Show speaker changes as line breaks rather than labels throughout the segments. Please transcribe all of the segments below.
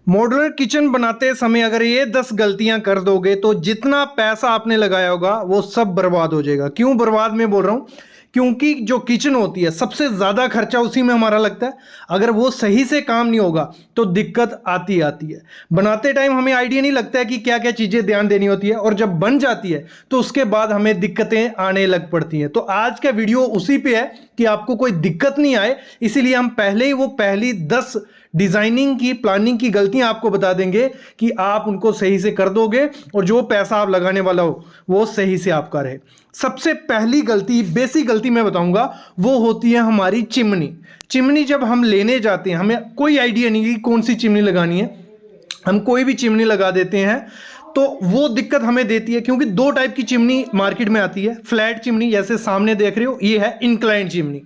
Modular kitchen बनाते समय अगर ये 10 गलतियां कर दोगे तो जितना पैसा आपने लगाया होगा वो सब बर्बाद हो जाएगा। क्यों बर्बाद में बोल रहा हूं? क्योंकि जो किचन होती है सबसे ज्यादा खर्चा उसी में हमारा लगता है। अगर वो सही से काम नहीं होगा तो दिक्कत आती आती है। बनाते टाइम हमें आइडिया नहीं लगता है कि क्या क्या चीजें ध्यान देनी होती है, और जब बन जाती है तो उसके बाद हमें दिक्कतें आने लग पड़ती हैं। तो आज का वीडियो उसी पे है कि आपको कोई दिक्कत नहीं आए, इसीलिए हम पहले ही वो पहली 10 डिजाइनिंग की प्लानिंग की गलतियां आपको बता देंगे कि आप उनको सही से कर दोगे और जो पैसा आप लगाने वाला हो वो सही से आपका रहे। सबसे पहली गलती, बेसिक गलती मैं बताऊंगा, वो होती है हमारी चिमनी। चिमनी जब हम लेने जाते हैं हमें कोई आइडिया नहीं कि कौन सी चिमनी लगानी है, हम कोई भी चिमनी लगा देते हैं तो वो दिक्कत हमें देती है। क्योंकि दो टाइप की चिमनी मार्केट में आती है। फ्लैट चिमनी जैसे सामने देख रहे हो, ये है इंक्लाइंड चिमनी।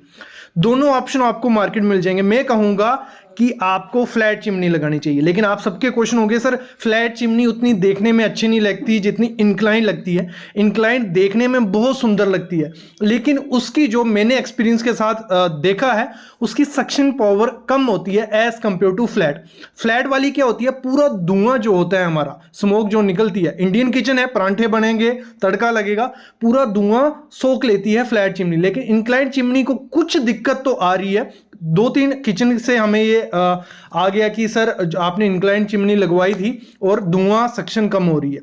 दोनों ऑप्शन आपको मार्केट में मिल जाएंगे। मैं कहूंगा कि आपको फ्लैट चिमनी लगानी चाहिए, लेकिन आप सबके क्वेश्चन होंगे सर फ्लैट चिमनी उतनी देखने में अच्छी नहीं लगती जितनी इंक्लाइन लगती है। इंक्लाइन देखने में बहुत सुंदर लगती है, लेकिन उसकी जो मैंने एक्सपीरियंस के साथ देखा है उसकी सक्शन पावर कम होती है as compare to flat. Flat वाली क्या होती है, पूरा धुआं जो होता है हमारा, स्मोक जो निकलती है, इंडियन किचन है, परांठे बनेंगे, तड़का लगेगा, पूरा धुआं सोख लेती है फ्लैट चिमनी। लेकिन इंक्लाइन चिमनी को कुछ दिक्कत तो आ रही है। 2-3 किचन से हमें ये आ गया कि सर आपने इंक्लाइन चिमनी लगवाई थी और धुआं सक्शन कम हो रही है।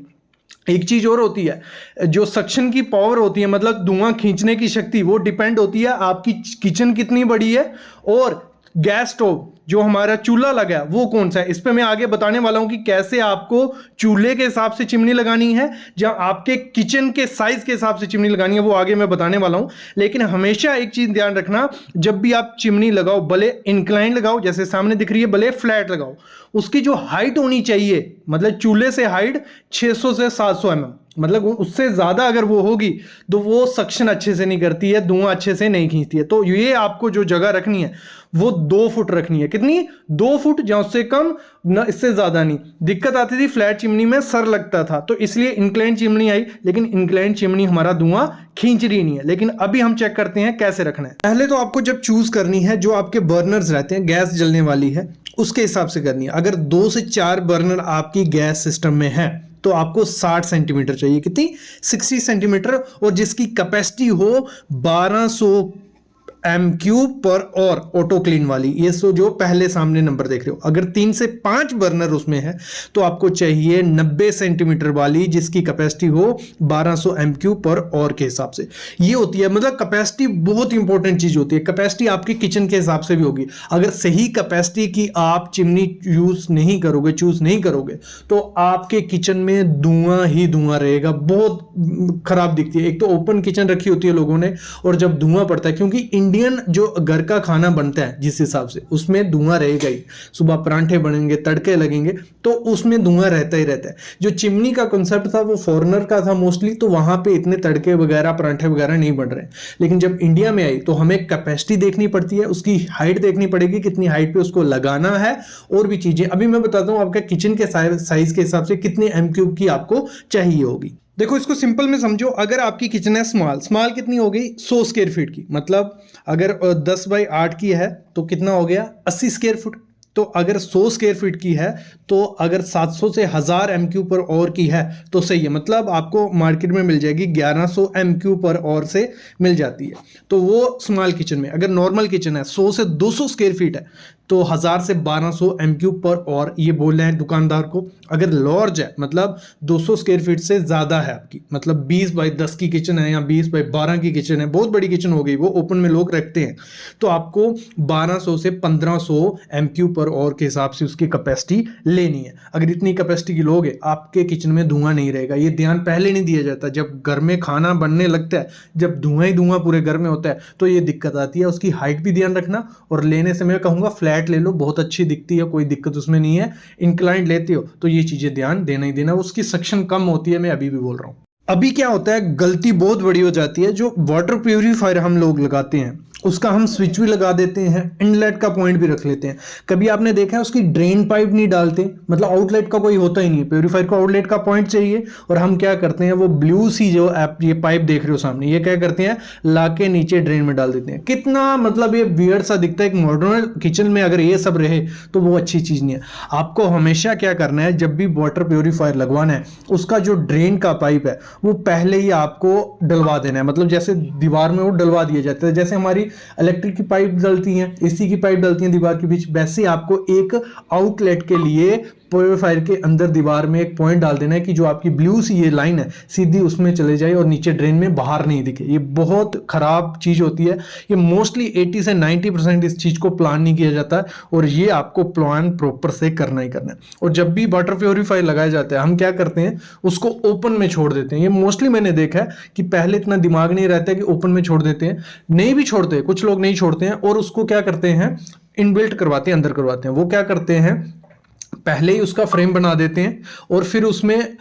एक चीज और होती है, जो सक्शन की पावर होती है, मतलब धुआं खींचने की शक्ति, वो डिपेंड होती है आपकी किचन कितनी बड़ी है और गैस स्टोव जो हमारा चूल्हा लगा है वो कौन सा है। इस पे मैं आगे बताने वाला हूं कि कैसे आपको चूल्हे के हिसाब से चिमनी लगानी है, जहां आपके किचन के साइज के हिसाब से चिमनी लगानी है, वो आगे मैं बताने वाला हूं। लेकिन हमेशा एक चीज ध्यान रखना, जब भी आप चिमनी लगाओ, भले इंक्लाइन लगाओ जैसे सामने दिख रही है, भले फ्लैट लगाओ, उसकी जो हाइट होनी चाहिए, मतलब चूल्हे से हाइट 600 से 700 mm, मतलब उससे ज्यादा अगर वो होगी तो वो सक्शन अच्छे से नहीं करती है, धुआं अच्छे से नहीं खींचती है। तो ये आपको जो जगह रखनी है वो 2 फुट रखनी है। कितनी? 2 फुट, जहां उससे कम ना, इससे ज्यादा नहीं। दिक्कत आती थी फ्लैट चिमनी में, सर लगता था, तो इसलिए इंक्लाइन चिमनी आई, लेकिन इंक्लाइन चिमनी हमारा धुआं खींच रही नहीं है। लेकिन अभी हम चेक करते हैं कैसे रखना है। पहले तो आपको जब चूज करनी है, जो आपके बर्नर्स रहते हैं, गैस जलने वाली है उसके हिसाब से करनी है। अगर 2 से 4 बर्नर आपकी गैस सिस्टम में है तो आपको 60 सेंटीमीटर चाहिए। कितनी? 60 सेंटीमीटर, और जिसकी कैपेसिटी हो 1200 MQ पर और ऑटो क्लीन वाली, ये सो जो पहले सामने नंबर देख रहे हो। अगर 3 से 5 बर्नर उसमें है तो आपको चाहिए 90 सेंटीमीटर वाली, जिसकी कैपेसिटी हो 1200 MQ पर और के हिसाब से। ये होती है, मतलब कैपेसिटी बहुत इंपॉर्टेंट चीज होती है। कैपेसिटी आपके किचन के हिसाब से भी होगी। अगर सही कैपेसिटी की आप चिमनी यूज नहीं करोगे, चूज नहीं करोगे, तो आपके किचन में धुआं ही धुआं रहेगा, बहुत खराब दिखती है। एक तो ओपन किचन रखी होती है लोगों ने, और जब धुआं पड़ता है, क्योंकि इंडियन जो घर का खाना बनता है जिस हिसाब से, उसमें धुआं रहेगा ही। सुबह परांठे बनेंगे, तड़के लगेंगे, तो उसमें धुआं रहता ही रहता है। जो चिमनी का कॉन्सेप्ट था वो फॉरेनर का था मोस्टली, तो वहां पे इतने तड़के वगैरह, परांठे वगैरह नहीं बन रहे। लेकिन जब इंडिया में आई तो हमें कैपेसिटी देखनी पड़ती है, उसकी हाइट देखनी पड़ेगी, कितनी हाइट पे उसको लगाना है, और भी चीजें। अभी मैं बताता हूं आपके किचन के साइज के हिसाब से कितने MQ की आपको चाहिए होगी। देखो, इसको सिंपल में समझो। अगर आपकी किचन है स्मॉल कितनी हो गई? 100 स्क्वायर फीट की, मतलब अगर 10 बाई 8 की है तो कितना हो गया? 80 स्क्वायर फुट। तो अगर 100 स्क्वायर फीट की है तो अगर 700 से 1000 MQ पर और की है तो सही है, मतलब आपको मार्केट में मिल जाएगी 1100 MQ पर और से मिल जाती है। तो वो स्मॉल किचन में। अगर नॉर्मल किचन है 100 से 200 स्क्वायर फीट है तो 1000 से 1200 MQ पर और, ये बोल रहे हैं दुकानदार को। अगर लार्ज है, मतलब 200 स्क्वायर फीट से ज्यादा है आपकी, मतलब 20 बाई 10 की किचन है या 20 बाई 12 की किचन है, बहुत बड़ी किचन हो गई, वो ओपन में लोग रखते हैं, तो आपको 1200 से 1500 MQ पर और के हिसाब से उसकी कैपेसिटी लेनी है। अगर इतनी कैपेसिटी की लोगे, आपके किचन में धुआं नहीं रहेगा। ये ध्यान पहले नहीं दिया जाता। जब घर में खाना बनने लगता है, जब धुआं ही धुआं पूरे घर में होता है, तो ये दिक्कत आती है। उसकी हाइट भी ध्यान रखना, और लेने से मैं कहूंगा फ्लैट ले लो, बहुत अच्छी दिखती है, कोई दिक्कत उसमें नहीं है। इंक्लाइंड लेते हो तो ये चीजें ध्यान देना ही देना। उसकी सक्शन कम होती है, मैं अभी भी बोल रहा हूं। अभी क्या होता है, गलती बहुत बड़ी हो जाती है। जो वाटर प्यूरिफायर हम लोग लगाते हैं उसका हम स्विच भी लगा देते हैं, इनलेट का पॉइंट भी रख लेते हैं। कभी आपने देखा है उसकी ड्रेन पाइप नहीं डालते, मतलब आउटलेट का कोई होता ही नहीं है, प्योरीफायर को आउटलेट का पॉइंट चाहिए, और हम क्या करते हैं, वो ब्लू सी जो आप ये पाइप देख रहे हो सामने, ये क्या करते हैं, लाके नीचे ड्रेन में डाल देते हैं। कितना मतलब ये वियर्ड सा दिखता है। एक मॉडर्न किचन में अगर ये सब रहे तो वो अच्छी चीज नहीं है। आपको हमेशा क्या करना है, जब भी वाटर प्योरीफायर लगवाना है, उसका जो ड्रेन का पाइप है वो पहले ही आपको डलवा देना है। मतलब जैसे दीवार में वो डलवा दिया जाता है, जैसे हमारी इलेक्ट्रिक की पाइप डलती हैं, एसी की पाइप डलती हैं दीवार के बीच, वैसे आपको एक आउटलेट के लिए प्योरीफायर के अंदर दीवार में एक पॉइंट डाल देना है कि जो आपकी ब्लू सी ये लाइन है सीधी उसमें चले जाए और नीचे ड्रेन में बाहर नहीं दिखे। ये बहुत खराब चीज होती है। ये मोस्टली 80 से 90% इस चीज को प्लान नहीं किया जाता है, और ये आपको प्लान प्रॉपर से करना ही करना है। और जब भी वाटर प्योरीफायर लगाया जाता है, हम क्या करते हैं, उसको ओपन में छोड़ देते हैं। ये मोस्टली मैंने देखा है कि पहले इतना दिमाग नहीं रहता है कि ओपन में छोड़ देते हैं, नहीं भी छोड़ते, कुछ लोग नहीं छोड़ते हैं, और उसको क्या करते हैं, इनबिल्ट करवाते हैं, अंदर करवाते हैं। वो क्या करते हैं, पहले ही उसका फ्रेम बना देते हैं, और फिर उसमें,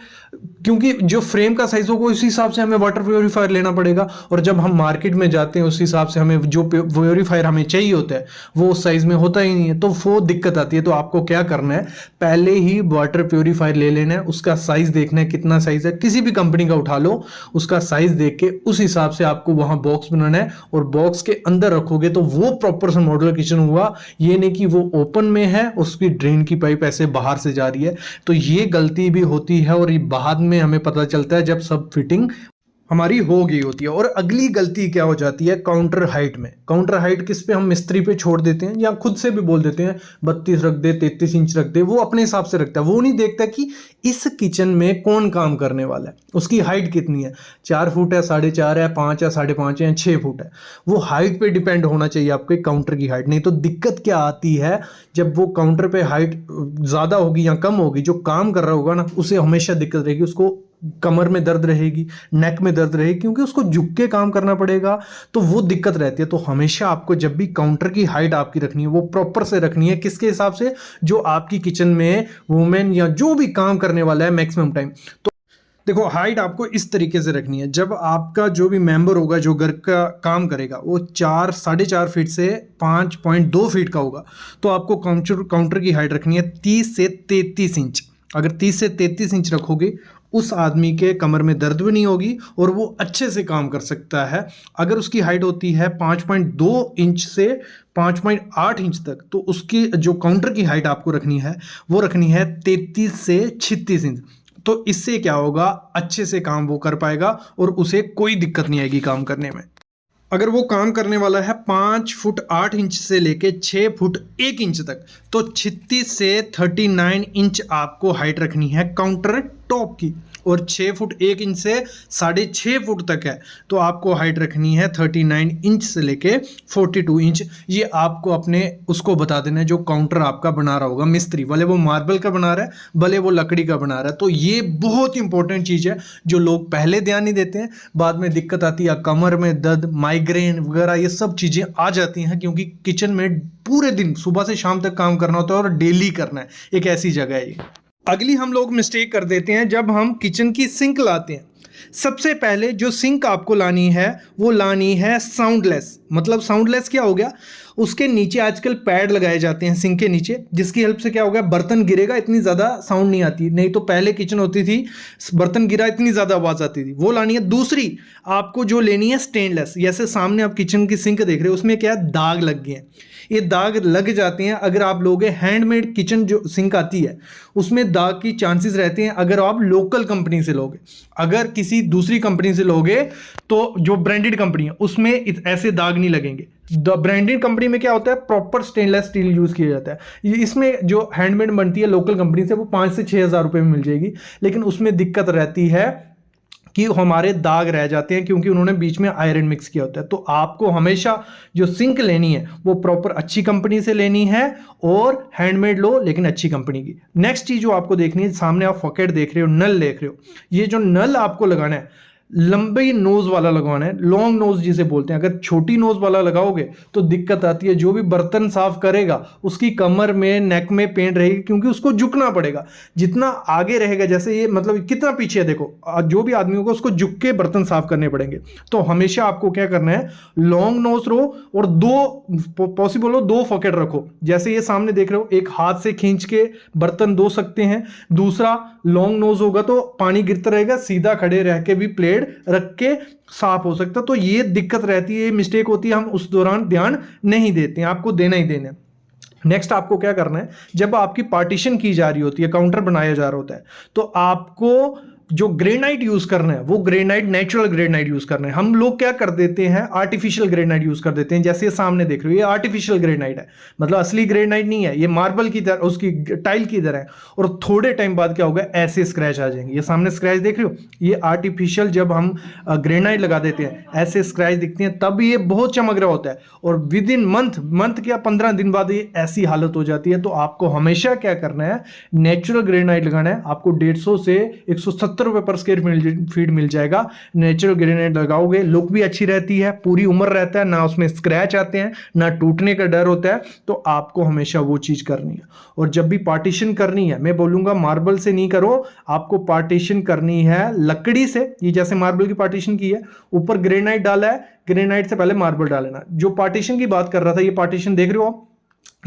क्योंकि जो फ्रेम का साइज होगा उस हिसाब से हमें वाटर प्योरीफायर लेना पड़ेगा, और जब हम मार्केट में जाते हैं उस हिसाब से हमें जो प्योरीफायर हमें चाहिए होता है वो उस साइज में होता ही नहीं है, तो वो दिक्कत आती है। तो आपको क्या करना है, पहले ही वाटर प्योरीफायर ले लेना है, उसका साइज देखना है कितना साइज है, किसी भी कंपनी का उठा लो, उसका साइज देख के उस हिसाब से आपको वहां बॉक्स बनाना है, और बॉक्स के अंदर रखोगे तो वो प्रॉपर सा मॉड्यूलर किचन हुआ। ये नहीं कि वो ओपन में है, उसकी ड्रेन की पाइप ऐसे बाहर से जा रही है। तो ये गलती भी होती है, और ये बाद में हमें पता चलता है जब सब फिटिंग हमारी हो गई होती है। और अगली गलती क्या हो जाती है, काउंटर हाइट में। काउंटर हाइट किस पे, हम मिस्त्री पे छोड़ देते हैं, या खुद से भी बोल देते हैं 32 रख दे, 33 इंच रख दे, वो अपने हिसाब से रखता है। वो नहीं देखता कि इस किचन में कौन काम करने वाला है, उसकी हाइट कितनी है, 4 फुट है, 4.5 है, 5 है, 5.5 है, 6 फुट है। वो हाइट पे डिपेंड होना चाहिए आपके काउंटर की हाइट। नहीं तो दिक्कत क्या आती है, जब वो काउंटर पे हाइट ज्यादा होगी या कम होगी, जो काम कर रहा होगा ना उसे हमेशा दिक्कत रहेगी, उसको कमर में दर्द रहेगी, नेक में दर्द रहेगी, क्योंकि उसको झुक के काम करना पड़ेगा, तो वो दिक्कत रहती है। तो हमेशा आपको जब भी काउंटर की हाइट आपकी रखनी है वो प्रॉपर से रखनी है, किसके हिसाब से, जो आपकी किचन में वुमेन या जो भी काम करने वाला है मैक्सिमम टाइम। तो देखो हाइट आपको इस तरीके से रखनी है, जब आपका जो भी मेंबर होगा जो घर का काम करेगा वो 4-4.5 फीट से 5.2 फीट का होगा, तो आपको काउंटर की हाइट रखनी है 30 से 33 इंच। अगर 30 से 33 इंच रखोगे, उस आदमी के कमर में दर्द भी नहीं होगी और वो अच्छे से काम कर सकता है। अगर उसकी हाइट होती है 5.2 इंच से 5.8 इंच तक, तो उसकी जो काउंटर की हाइट आपको रखनी है वो रखनी है 33 से 36 इंच। तो इससे क्या होगा, अच्छे से काम वो कर पाएगा और उसे कोई दिक्कत नहीं आएगी काम करने में। अगर वो काम करने वाला है 5 फुट 8 इंच से लेके 6 फुट 1 इंच तक, तो 36 से 39 इंच आपको हाइट रखनी है काउंटर टॉप की, और 6 फुट 1 इंच से 6.5 फुट तक है तो आपको हाइट रखनी है 39 इंच से लेके 42 इंच। ये आपको अपने उसको बता देना है जो काउंटर आपका बना रहा होगा मिस्त्री, भले वो मार्बल का बना रहा है भले वो लकड़ी का बना रहा है। तो ये बहुत इंपॉर्टेंट चीज़ है जो लोग पहले ध्यान नहीं देते हैं, बाद में दिक्कत आती है, कमर में दर्द, माइग्रेन वगैरह ये सब चीज़ें आ जाती हैं, क्योंकि किचन में पूरे दिन सुबह से शाम तक काम करना होता है और डेली करना है, एक ऐसी जगह है ये। अगली हम लोग मिस्टेक कर देते हैं जब हम किचन की सिंक लाते हैं। सबसे पहले जो सिंक आपको लानी है वो लानी है साउंडलेस। मतलब साउंडलेस क्या हो गया, उसके नीचे आजकल पैड लगाए जाते हैं सिंक के नीचे, जिसकी हेल्प से क्या होगा, बर्तन गिरेगा इतनी ज़्यादा साउंड नहीं आती। नहीं तो पहले किचन होती थी बर्तन गिरा इतनी ज़्यादा आवाज़ आती थी, वो लानी है। दूसरी आपको जो लेनी है स्टेनलेस। जैसे सामने आप किचन की सिंक देख रहे हो, उसमें क्या है, दाग लग गए हैं। ये दाग लग जाते हैं अगर आप लोगे हैंडमेड किचन जो सिंक आती है उसमें दाग की चांसेस रहते हैं अगर आप लोकल कंपनी से लोगे। अगर किसी दूसरी कंपनी से लोगे तो जो ब्रांडेड कंपनी है उसमें ऐसे दाग नहीं लगेंगे। ब्रांडेड कंपनी में क्या होता है, प्रॉपर स्टेनलेस स्टील यूज किया जाता है। इसमें जो हैंडमेड बनती है लोकल कंपनी से वो 5 से 6 हज़ार रुपये में मिल जाएगी, लेकिन उसमें दिक्कत रहती है कि हमारे दाग रह जाते हैं क्योंकि उन्होंने बीच में आयरन मिक्स किया होता है। तो आपको हमेशा जो सिंक लेनी है वो प्रॉपर अच्छी कंपनी से लेनी है और हैंडमेड लो लेकिन अच्छी कंपनी की। नेक्स्ट चीज जो आपको देखनी है, सामने आप फॉकेट देख रहे हो, नल देख रहे हो, ये जो नल आपको लगाना है लंबी नोज वाला लगवाना है, लॉन्ग नोज जिसे बोलते हैं। अगर छोटी नोज वाला लगाओगे तो दिक्कत आती है, जो भी बर्तन साफ करेगा उसकी कमर में, नेक में पेन रहेगी, क्योंकि उसको झुकना पड़ेगा। जितना आगे रहेगा, जैसे ये मतलब कितना पीछे है देखो, जो भी आदमी होगा उसको झुक के बर्तन साफ करने पड़ेंगे। तो हमेशा आपको क्या करना है, लॉन्ग नोज रो और दो पॉसिबल हो 2 फकेट रखो। जैसे ये सामने देख रहे हो, एक हाथ से खींच के बर्तन धो सकते हैं, दूसरा लॉन्ग नोज होगा तो पानी गिरता रहेगा, सीधा खड़े रह के भी प्लेट रख के साफ हो सकता। तो ये दिक्कत रहती है, मिस्टेक होती है, हम उस दौरान ध्यान नहीं देते हैं, आपको देना ही देना है। नेक्स्ट आपको क्या करना है, जब आपकी पार्टीशन की जा रही होती है, काउंटर बनाया जा रहा होता है, तो आपको जो ग्रेनाइट यूज करना है वो ग्रेनाइट, नेचुरल ग्रेनाइट यूज करना है। हम लोग क्या कर देते हैं, आर्टिफिशियल ग्रेनाइट यूज कर देते हैं। जैसे ये सामने देख रहे हो, ये आर्टिफिशियल ग्रेनाइट है, मतलब असली ग्रेनाइट नहीं है, ये मार्बल की तरह, उसकी टाइल की तरह है। और थोड़े टाइम बाद क्या होगा, ऐसे स्क्रैच आ जाएंगे। ये सामने स्क्रैच देख रहे हो, ये आर्टिफिशियल जब हम ग्रेनाइट लगा देते हैं ऐसे स्क्रैच दिखते हैं, तब ये बहुत चमक रहा होता है। और विद इन मंथ क्या 15 दिन बाद ये ऐसी हालत हो जाती है। तो आपको हमेशा क्या करना है, नेचुरल ग्रेनाइट लगाना है। आपको 150 से 170 रुपए पर स्क्वायर फीट मिल जाएगा। नेचुरल ग्रेनाइट लगाओगे, लुक भी अच्छी रहती है, पूरी उम्र रहता है, ना उसमें स्क्रैच आते हैं, ना टूटने का डर होता है। तो आपको हमेशा वो चीज करनी है। और जब भी पार्टीशन करनी है, मैं बोलूंगा मार्बल से नहीं करो, आपको पार्टीशन करनी है लकड़ी से। ये जैसे मार्बल की पार्टीशन की है, ऊपर ग्रेनाइट डाला है, ग्रेनाइट से पहले मार्बल डालना। जो पार्टीशन की बात कर रहा था, ये पार्टीशन देख रहे हो,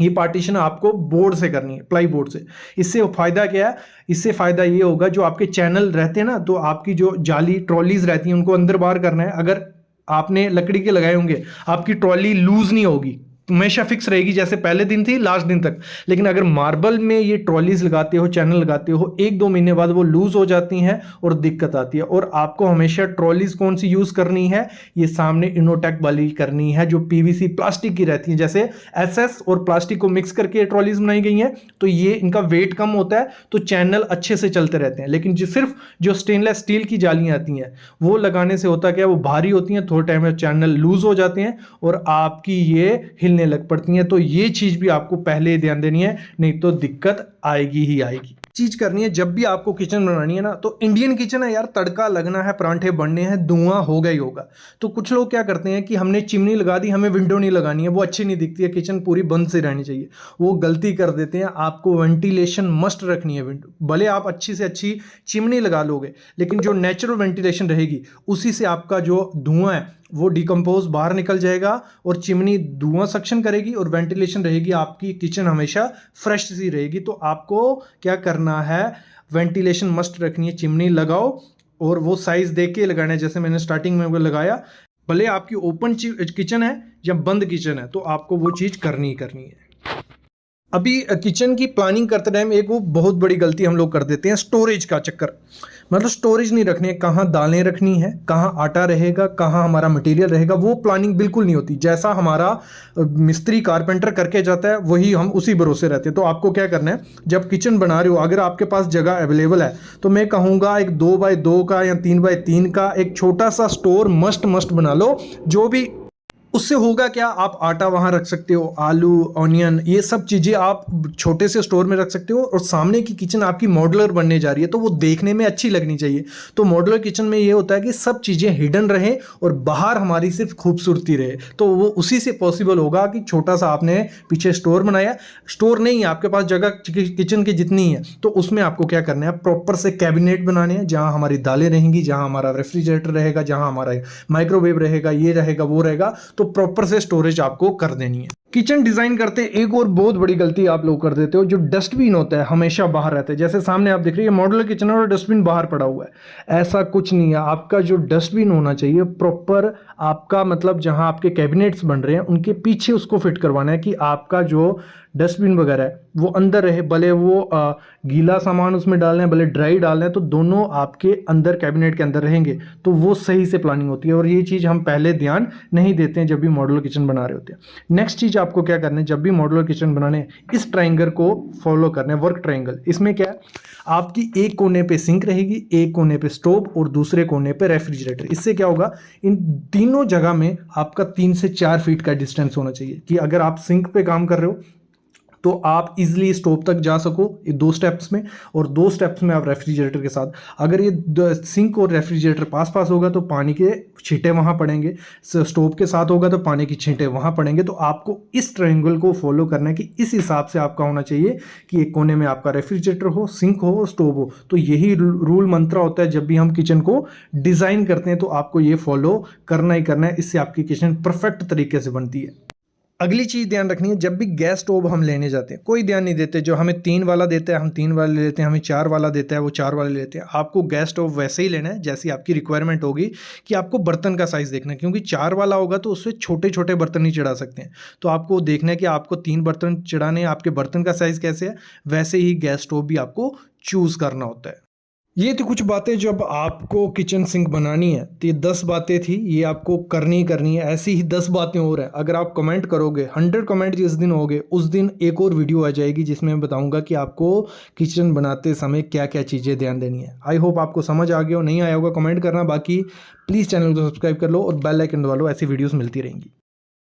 ये पार्टीशन आपको बोर्ड से करनी है, प्लाई बोर्ड से। इससे फायदा क्या है, इससे फायदा ये होगा, जो आपके चैनल रहते हैं ना, तो आपकी जो जाली ट्रॉलीज रहती हैं उनको अंदर बाहर करना है। अगर आपने लकड़ी के लगाए होंगे, आपकी ट्रॉली लूज नहीं होगी, हमेशा फिक्स रहेगी, जैसे पहले दिन थी लास्ट दिन तक। लेकिन अगर मार्बल में ये ट्रॉलीज लगाते हो, चैनल लगाते हो, 1-2 महीने बाद वो लूज हो जाती हैं और दिक्कत आती है। और आपको हमेशा ट्रॉलीज कौन सी यूज करनी है, ये सामने इनोटेक वाली करनी है, जो पीवीसी प्लास्टिक की रहती है। जैसे एसएस और प्लास्टिक को मिक्स करके ट्रॉलीज बनाई गई हैं, तो ये इनका वेट कम होता है, तो चैनल अच्छे से चलते रहते हैं। लेकिन सिर्फ जो स्टेनलेस स्टील की जालियां आती हैं, वो लगाने से होता क्या, वो भारी होती हैं, थोड़े टाइम में चैनल लूज हो जाते हैं और आपकी ये हिलने लग पड़ती हैं। तो ये चीज भी आपको पहले ध्यान देनी है, नहीं तो दिक्कत आएगी ही आएगी। चीज करनी है, जब भी आपको किचन बनानी है ना, तो इंडियन किचन है यार, तड़का लगना है, परांठे बनने हैं, धुआं होगा ही होगा। तो कुछ लोग क्या करते हैं कि हमने चिमनी लगा दी, हमें विंडो नहीं लगानी है, वो अच्छी नहीं दिखती है, किचन पूरी बंद से रहनी चाहिए, वो गलती कर देते हैं। आपको वेंटिलेशन मस्ट रखनी है विंडो। भले आप अच्छी से अच्छी चिमनी लगा लोगे, लेकिन जो नेचुरल वेंटिलेशन रहेगी उसी से आपका जो धुआं है वो डिकम्पोज बाहर निकल जाएगा और चिमनी धुआं सक्शन करेगी और वेंटिलेशन रहेगी, आपकी किचन हमेशा फ्रेश सी रहेगी। तो आपको क्या करना है, वेंटिलेशन मस्ट रखनी है, चिमनी लगाओ और वो साइज देख के लगाना है, जैसे मैंने स्टार्टिंग में वो लगाया। भले आपकी ओपन किचन है या बंद किचन है, तो आपको वो चीज़ करनी ही करनी है। अभी किचन की प्लानिंग करते टाइम एक वो बहुत बड़ी गलती हम लोग कर देते हैं, स्टोरेज का चक्कर। मतलब स्टोरेज नहीं रखनी है, कहाँ दालें रखनी है, कहाँ आटा रहेगा, कहाँ हमारा मटेरियल रहेगा, वो प्लानिंग बिल्कुल नहीं होती। जैसा हमारा मिस्त्री कारपेंटर करके जाता है, वही हम उसी भरोसे रहते हैं। तो आपको क्या करना है, जब किचन बना रहे हो, अगर आपके पास जगह अवेलेबल है, तो मैं कहूँगा एक 2x2 का या 3x3 का एक छोटा सा स्टोर मस्ट बना लो। जो भी उससे होगा क्या, आप आटा वहाँ रख सकते हो, आलू, ऑनियन, ये सब चीज़ें आप छोटे से स्टोर में रख सकते हो। और सामने की किचन आपकी मॉड्यूलर बनने जा रही है, तो वो देखने में अच्छी लगनी चाहिए। तो मॉड्यूलर किचन में ये होता है कि सब चीज़ें हिडन रहें और बाहर हमारी सिर्फ खूबसूरती रहे। तो वो उसी से पॉसिबल होगा कि छोटा सा आपने पीछे स्टोर बनाया, स्टोर नहीं है आपके पास जगह किचन की जितनी है, तो उसमें आपको क्या करना है, प्रॉपर से कैबिनेट बनाने हैं, जहाँ हमारी दालें रहेंगी, जहाँ हमारा रेफ्रिजरेटर रहेगा, जहाँ हमारा माइक्रोवेव रहेगा, ये रहेगा वो रहेगा। तो प्रॉपर से स्टोरेज आपको कर देनी है। किचन डिजाइन करते एक और बहुत बड़ी गलती आप लोग कर देते हो, जो डस्टबिन होता है हमेशा बाहर रहता है। जैसे सामने आप देख रहे हैं मॉड्यूलर किचन और डस्टबिन बाहर पड़ा हुआ है, ऐसा कुछ नहीं है। आपका जो डस्टबिन होना चाहिए प्रॉपर, आपका मतलब जहां आपके कैबिनेट्स बन रहे हैं उनके पीछे उसको फिट करवाना है कि आपका जो डस्टबिन वगैरह है वो अंदर रहे। भले वो गीला सामान उसमें डालना है, भले ड्राई डालना है, तो दोनों आपके अंदर कैबिनेट के अंदर रहेंगे, तो वो सही से प्लानिंग होती है। और ये चीज़ हम पहले ध्यान नहीं देते हैं जब भी मॉड्यूलर किचन बना रहे होते हैं। नेक्स्ट चीज़ आपको क्या करना है, जब भी मॉड्यूलर किचन बनाने, इस ट्रायंगल को फॉलो करना है, वर्क ट्रायंगल। इसमें क्या है, आपकी एक कोने पे सिंक रहेगी, एक कोने पे स्टोव और दूसरे कोने पे रेफ्रिजरेटर। इससे क्या होगा, इन तीनों जगह में आपका 3 से 4 फीट का डिस्टेंस होना चाहिए कि अगर आप सिंक पे काम कर रहे हो तो आप इजीली स्टोव तक जा सको ये 2 स्टेप्स में, और 2 स्टेप्स में आप रेफ्रिजरेटर के साथ, अगर ये सिंक और रेफ्रिजरेटर पास पास होगा तो पानी के छींटे वहाँ पड़ेंगे, स्टोव के साथ होगा तो पानी की छींटे वहाँ पड़ेंगे। तो आपको इस ट्रायंगल को फॉलो करना है कि इस हिसाब से आपका होना चाहिए कि एक कोने में आपका रेफ्रिजरेटर हो, सिंक हो, स्टोव हो। तो यही रूल मंत्र होता है जब भी हम किचन को डिज़ाइन करते हैं, तो आपको ये फॉलो करना ही करना है, इससे आपकी किचन परफेक्ट तरीके से बनती है। अगली चीज़ ध्यान रखनी है, जब भी गैस स्टोव हम लेने जाते हैं कोई ध्यान नहीं देते, जो हमें 3 वाला देता है हम 3 वाला ले लेते हैं, हमें 4 वाला देता है वो 4 वाला ले लेते हैं। आपको गैस स्टोव वैसे ही लेना है जैसी आपकी रिक्वायरमेंट होगी, कि आपको बर्तन का साइज़ देखना है, क्योंकि 4 वाला होगा तो उससे छोटे छोटे बर्तन नहीं चढ़ा सकते हैं। तो आपको देखना है कि आपको 3 बर्तन चढ़ाने हैं, आपके बर्तन का साइज़ कैसे है, वैसे ही गैस स्टोव भी आपको चूज़ करना होता है। ये थी कुछ बातें जब आपको किचन सिंक बनानी है, तो ये 10 बातें थी, ये आपको करनी ही करनी है। ऐसी ही 10 बातें और हैं, अगर आप कमेंट करोगे 100 कमेंट जिस दिन होगे उस दिन एक और वीडियो आ जाएगी जिसमें मैं बताऊंगा कि आपको किचन बनाते समय क्या क्या चीज़ें ध्यान देनी है। आई होप आपको समझ आ गया हो, नहीं आया होगा कमेंट करना, बाकी प्लीज़ चैनल को सब्सक्राइब कर लो और बेल आइकन दबा लो, ऐसी वीडियोज़ मिलती रहेंगी।